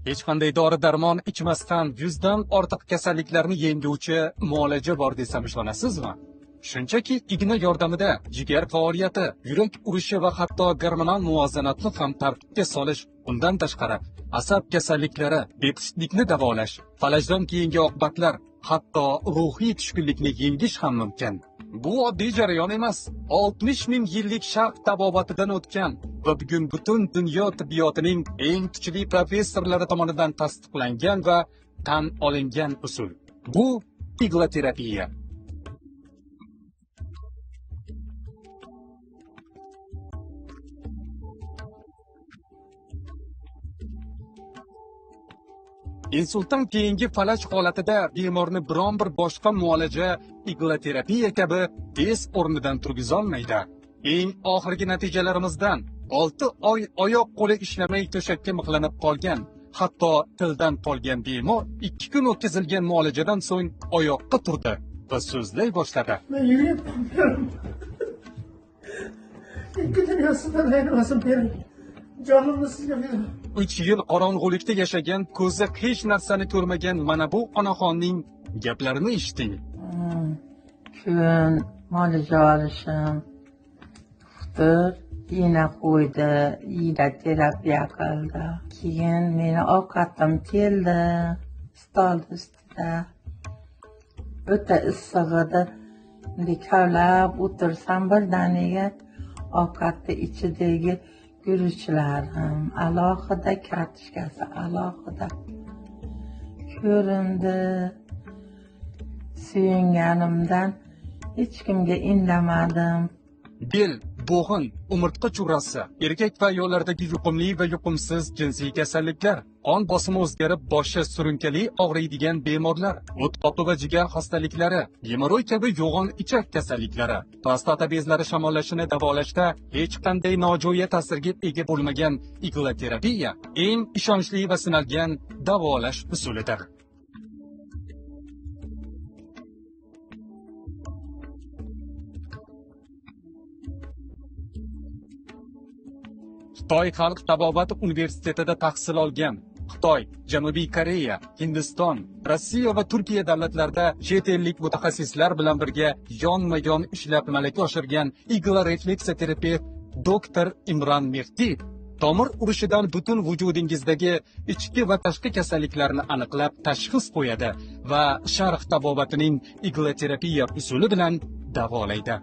Hech qanday dori-darmon ichmasdan 100 dan ortiq kasalliklarni yenguvchi muolaja bor desam ishonasizmi? Shunchaki igna yordamida jigar faoliyati, yurak urishi va hatto gormonal muvozanatni ham tartibga solish, undan tashqari asab kasalliklari, bepushtlikni davolash, falajdan keyingi oqibatlar, hatto ruhiy tushkunlikni yengish ham mumkin. Bu oddiy jarayon emas. 60 ming yillik sharq tabobatidan o'tgan va bugun butun dunyo tibbiyotining eng kuchli professorlari tomonidan tasdiqlangan va tan olingan usul. Bu igloterapiya. Insultdan keyingi falaj holatida bemorni biron bir boshqa muolaja igloterapiya kabi tez o'rnidan turgizolmaydi. Eng oxirgi natijalarimizdan 6 oy oyoq qo'li ishlamay to'shakka mixlanib qolgan, hatto tildan qolgan bemor 2 kun o'tkazilgan muolajadan so'ng oyoqqa turdi va so'zlay boshladi. Men yuribman. 2 dunyosidan ayirmasin bering. Jonimni sizga beraman. 3 yil qorong'ulikda yashagan, ko'zi hech narsani ko'rmagan mana bu onaxonning gaplarini eshiting. Kun muolaja olishim, doktor iğne qo'ydi, iğne terapiya qildi. Keyin meni ovqatim keldi, stol ustida. O'ta issiq edi. Kavlab o'tirsam birdaniga ovqatni ichidagi guruchlarim alohida, kartoshkasi alohida ko'rindi. Suyunganimdan hech kimga indamadim. Bel, bo'g'in, umurtqa churrasi, erkak va ayollardagi yuqumli va yuqumsiz jinsiy kasalliklar, qon bosimi o'zgarib, boshi surunkali og'riydigan bemorlar, o't qopi va jigar xastaliklari, gemoroy kabi yo'g'on ichak kasalliklari, prostata bezlari shamollashini davolashda hech qanday nojo'ya ta'sirga ega bo'lmagan igloterapiya eng ishonchli va sinalgan davolash usulidir. Xitoy Xalq tabobat universitetida tahsil olgan, Xitoy, Janubiy Koreya, Hindiston, Rossiya va Turkiya davlatlarida chet ellik mutaxassislar bilan birga yonma-yon ishlab malaka oshirgan iglo-refleksiya doktor Imron Mehdi tomir urishidan butun vujudingizdagi ichki va tashqi kasalliklarni aniqlab tashxis qo'yadi va sharq tabobatining igloterapiya usuli bilan davolaydi.